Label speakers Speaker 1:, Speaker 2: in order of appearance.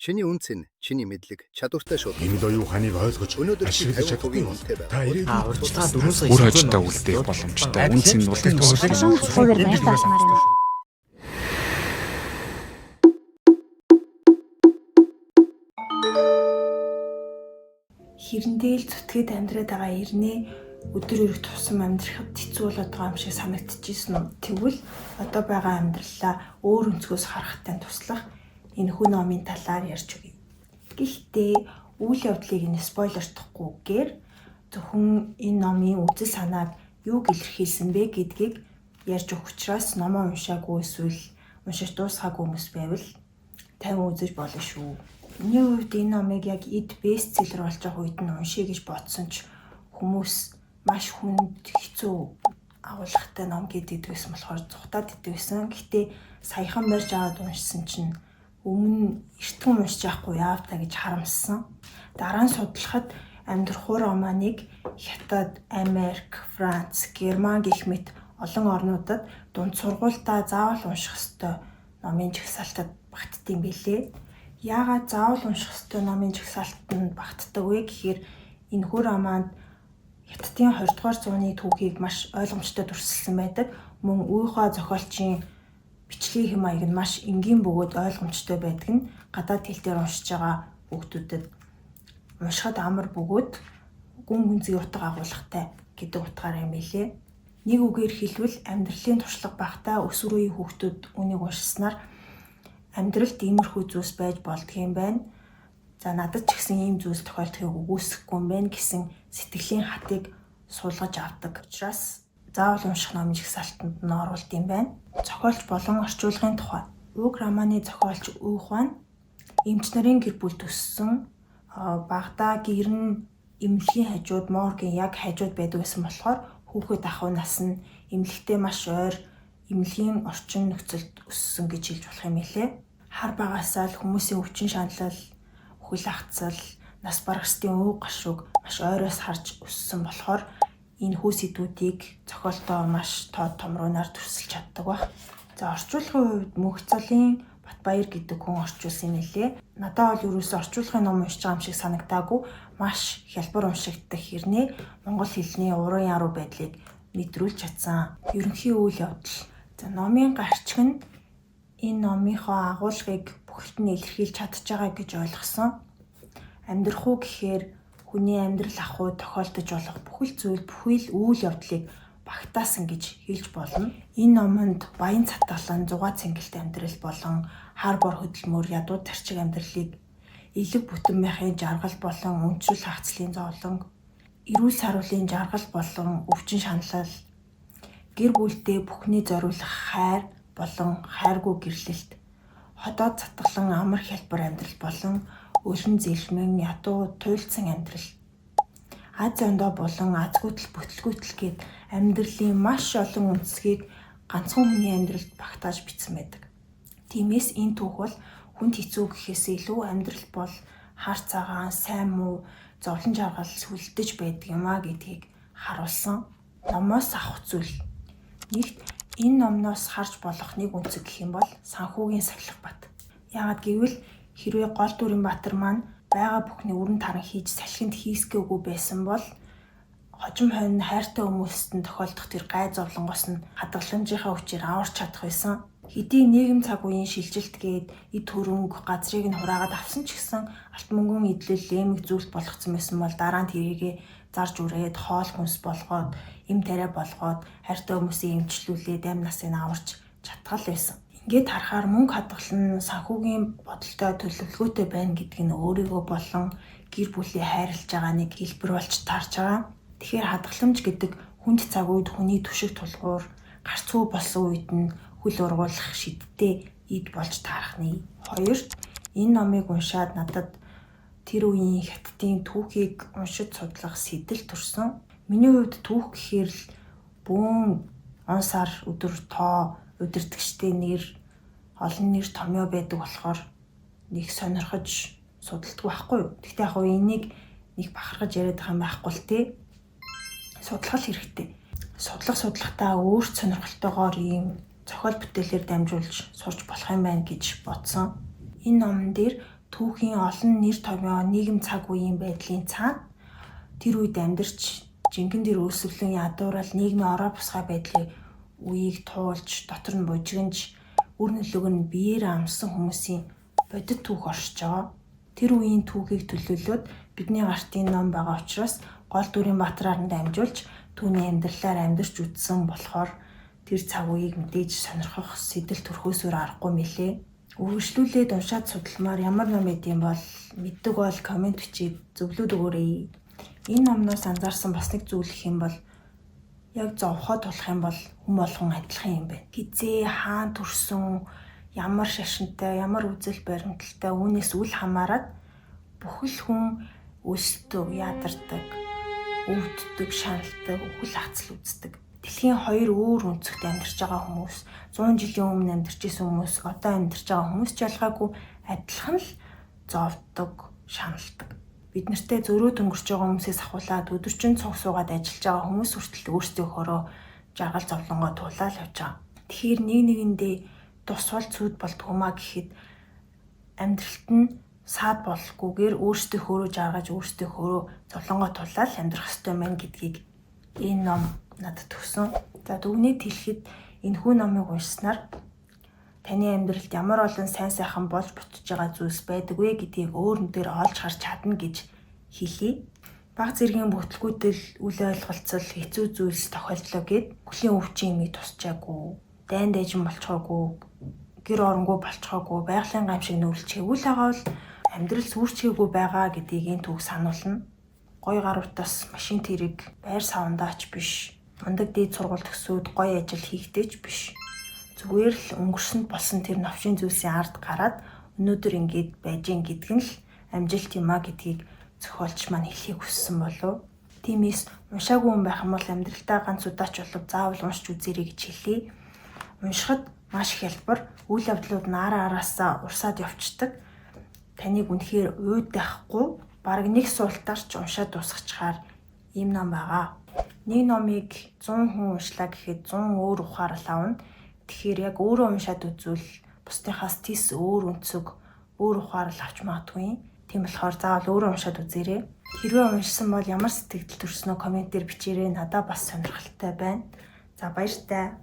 Speaker 1: Чиний үнц нь чиний мэдлэг, чадвартай шууд.
Speaker 2: Энэ л оюуханыг ойлгож
Speaker 1: Өнөөдөр чи
Speaker 2: ашиглаж
Speaker 1: 50%
Speaker 2: чадахгүй.
Speaker 1: үнэтэй байна.
Speaker 2: Та ирээдүйд
Speaker 3: Урьдчилан 4 сая
Speaker 4: Үр хожтой үлдээх боломжтой. Үнц нь бол
Speaker 5: хуваар байж таашмаар юм.
Speaker 6: Хэрэндээ л зүтгээд амьдраад байгаа ирнэ өдөр ирэх тусам амьдрахад хэцүү болоод байгаа юм шиг санагдчихсэн юм. Тэгвэл одоо байгаа амьдралаа өөр өнцгөөс харахтай туслах энэ хүн номын талаар ярьж өгье. Гэхдээ үйл явдлыг нь спойлердохгүйгээр зөвхөн энэ номын үзэл санааг юу илэрхийлсэн бэ гэдгийг ярьж өгөх учраас номоо уншаагүй эсвэл уншиж дуусгаагүй хүмүүс байвал тань үзэж болно шүү. Миний хувьд энэ номыг яг эд бестселлер болж байгаа үед нь уншия гэж бодсон ч хүмүүс маш хүнд хэцүү агуулгатай ном гэдэгдгээс болохоор зүхтаад идвэсэн. Гэхдээ саяхан барьж аваад уншсан чинь өмнө эртхэн уншиж байхгүй яав та гэж харамссан. Дараа нь судлахад амьдрахуу романыг Хятад, Америк, Франц, Герман гэх мэт олон орнуудад дунд сургуультаа заавал унших ёстой номын жагсаалтад багтдсан билээ. Яагаад заавал унших ёстой номын жагсаалтанд багтдаг вэ гэхээр энэхүү романд Хятадын 20 дугаар зууны түүхийг маш ойлгомжтой дүрсэлсэн байдаг. Мөн үеийнхаа зохиолчийн бичлэгийн хэм маяг нь маш энгийн бөгөөд ойлгомжтой байдаг нь гадаад хэл дээр уншиж байгаа хүүхдүүдэд уншихад амар бөгөөд гүн гүнзгий утга агуулгатай гэдэг утгаараа юм билээ. Нэг үгээр хэлбэл амьдралын туршлага багтаа өсвөр үеийн хүүхдүүд үнийг уншсанаар амьдралд иймэрхүү зүйлс байж болдгийм байна. За надад ч гэсэн ийм зүйлс тохиолдохыг үгүйсэхгүй юм байна гэсэн сэтгэлийн хатыг суулгаж авдаг. Учираас заавал унших номын жагсаалтанд нь оруулт юм байна. Зохиолч болон орчуулгын тухай. Уг романы зохиолч Үй Хуан эмч нарын гэр бүлд өссөн. Багада гэр нь эмнэлгийн хажууд моргийн яг хажууд байдаг байсан болохоор хүүхэд ахуй нас нь эмнэлэгтэй маш ойр эмнэлгийн орчин нөхцөлд өссөн гэж хэлж болох юм лээ. Хар багасаа л хүмүүсийн өвчин шаналл, үхэл хагцал, нас барагчдын өв гашууг маш ойроос харж өссөн болохоор энэ хүү сэдвүүдийг зохиолтоо маш тод томруунаар төрсөлж чаддаг баг. За орчуулгын хувьд Мөнхцолын Батбаяр гэдэг хүн орчуулсан юм лээ. Надад бол ерөөсөө орчуулгын ном уншиж байгаа юм шиг санагдаагүй. Маш хялбар уншигддаг хэрнээ монгол хэлний уран яруу байдлыг мэдрүүлж чадсан. Ерөнхий үйл явдал. За номын гарчиг нь энэ номынхоо агуулгыг бүхэлд нь илэрхийлж чадж байгаа гэж ойлгосон. Амьдрах уу гэхээр хүний амьдрал ахуй тохиолдож болох бүхэл зүйл бүхэл үйл явдлыг багтаасан гэж хэлж болно. Энэ номонд баян цатгалан, зугаа цэнгэлт амьдрал болон хар бор хөдөлмөр, ядуу тарчиг амьдралыг элэг бүтэн байхын жаргал болон өмчрөл хагцлын зовлон, эрүүл саруулын жаргал болон өвчин шаналл, гэр бүлдээ бүхний зориулах хайр болон хайргүй гэрлэлт, ходоод цатгалан амар хялбар амьдрал болон өрн зэлмэн ядуу туйлдсан амьдрал. Аз ондоо болон азгүйтэл бүтлгүйтэл гээд амьдралын маш олон үндэсгийг ганцхан хүний амьдралд багтааж бичсэн байдаг. Тиймээс энэ түүх бол хүнд хэцүү гэхээс илүү амьдрал бол хар цагаан, сайн муу, зовлон жаргал сүлдэж байдаг юм а гэдгийг харуулсан. Номоос авах зүйл. Нэгт энэ номноос харж болох нэг үнцэг гэх юм бол санхүүгийн сахилах бат. Яагад гэвэл хэрвээ гол дүрийн баатар маань байгаа бүхний өрн таран хийж салхинд хийсгээгүй байсан бол хожим хойно хайртай хүмүүст нь тохиолдох тэр гай зовлонгоос нь хадгаламжийнхаа хүчээр аварч чадах байсан. Хэдий нийгэм цаг үеийн шилжилт гээд эд хөрөнгө газрыг нь хураагаад авсан ч гэсэн алт мөнгөн идэл эмэг зүйлт болгоцсон байсан бол дараа нь тэрийгэ зарж үрээд хоол хүнс болгоод эм тариа болгоод хайртай хүмүүсийг эмчлүүлээд амь насыг аварч чадгал байсан. Ингээд харахаар мөнгө хадгалан санхүүгийн бодолтой төлөвлөгөөтэй байна гэдг нь өөрийгөө болон гэр бүлээ хайрлаж байгаа нэг хэлбэр болж таарч байгаа. Тэгэхээр хадгаламж гэдэг хүнд цаг үед хүний түшиг тулгуур гарцгүй болсон үед нь хөл ургуулах шидтэй эд болж таарахны. Хоёрт энэ номыг уншаад надад тэр үеийн Хятадын түүхийг уншиж судлах сэтэл төрсөн. Миний хувьд түүх гэхээр л бүүн он сар өдөр тоо удирдагчдын нэр олон нэр томьёо байдаг болохоор нэг сонирхож судалдаг байхгүй юу. Гэхдээ яг энийг нэг бахархаж яриад байгаа юм байхгүй л тий. Судлах хэрэгтэй. Судлахтаа өөрт сонирхолтойгоор ийм зохиол бүтээлээр дамжуулж сурч болох юм байна гэж бодсон. Энэ номон дээр түүхийн олон нэр томьёо нийгэм цаг үеийн байдлын цаана тэр үед амьдарч жинхэнэ тэр өсвөлийн ядуурал нийгмийн ороо бусгай байдлын үеийг туулж дотор нь бужигнж үр нөлөөг нь биеэр амссан хүмүүсийн бодит түүх оршиж байгаа. Тэр үеийн түүхийг төлөөлөөд бидний гартын ном байгаа учраас гол дүрийн Баатарааранд амжуулж түүний амьдралаар амьдарч үтсэн болохоор тэр цаг үеийг мэдээж сонирхох сэтэл төрхөөсөөр аргагүй мэлээ. Үргэлжлүүлээд уншаад судалмаар ямар ном эдэм бол мэддэг бол комент бичиж зөвлөд өгөөрэй. Энэ номноос анзаарсан бас нэг зүйл гэх юм бол яг зовхоод болох юм бол хүм болгон адилхан юм байна. Хизээ хаан төрсөн, ямар шашинтай, ямар үзэл баримталтай үүнээс үл хамааран бүхэл хүн өсдөг, ядардаг, өвддөг, шаналдаг, үхэл хацал үздэг. Дэлхийн хоёр өөр өнцөгт амьдарч байгаа хүмүүс, 100 жилийн өмнө амьдарч исэн хүмүүс, одоо амьдарч байгаа хүмүүс ч ялгаагүй адилхан л зовдөг, шаналдаг. Бид нартэй зөрөө дөнгөрч байгаа хүмүүсээс ахуулаад өдөржин цуг суугаад ажиллаж байгаа хүмүүс хүртэл өөрсдийнхөөрөө жаргал зовлонгоо туулаад явж байгаа. Тэгэхээр нэг нэгэндээ тусвал цүүд болдгоомаа гэхэд амьдралт нь саад болохгүйгээр өөрсдийнхөөрөө жаргаж өөрсдийнхөөрөө зовлонгоо туулаад амьдрах ёстой мэн гэдгийг энэ ном надад өгсөн. За дүгнэлт хэлэхэд энэхүү номыг уншсанаар таны амьдралд ямар олон сайн сайхан болж бүтэж байгаа зүйлс байдаг вэ гэдгийг өөрөндөө олж харж чадна гэж хэлье. Бага зэргийн бүтлгүүтэл үл ойлголцол хэцүү зүйлс тохиолдлоо гэд хүлийн өвчин юмыг тусчаагүй, дайн дайжин болчихоогүй, гэр оронгүй болчихоогүй, байгалийн гамшиг нүүлчгээгүй л байгаа бол амьдрал сүрчгээгүй байгаа гэдгийг энэ түүх сануулна. Гой гаруутаас машин тэрэг, байр савндаач биш, мундаг дээд сургууль төгсөөд гой ажил хийхтэйч биш. Зүгээр л өнгөрсөнд болсон тэр новшин зүйлсийн ард гараад өнөөдөр ингэж байж гин гэдг нь л амжилт юм а гэдгийг зохиолч маань хэлхийг хүссэн болов. Тиймээс уншаагүй хүн байх юм бол амьдралдаа ганц удаач болов заавал уншиж үзээрэй гэж хэлье. Уншихад маш их хялбар, үйл явдлууд нь араасаа урсаад явцдаг. Таныг үнэхээр уйдахгүй бараг нэг суултаар ч уншаад дуусгачихаар ийм ном байгаа. Нэг номыг 100 хүн уншлаа гэхэд 100 өөр ухаарал авна. Тэгэхээр яг өөрөө уншаад үзвэл бусдынхаас тис өөр өнцөг, өөр ухаарал авч магадгүй. Тийм болохоор заавал өөрөө уншаад үзээрэй. Хэрвээ уншсан бол ямар сэтгэл төрснөө комментээр бичээрэй. Надад бас сонирхолтой байна. За баяртай.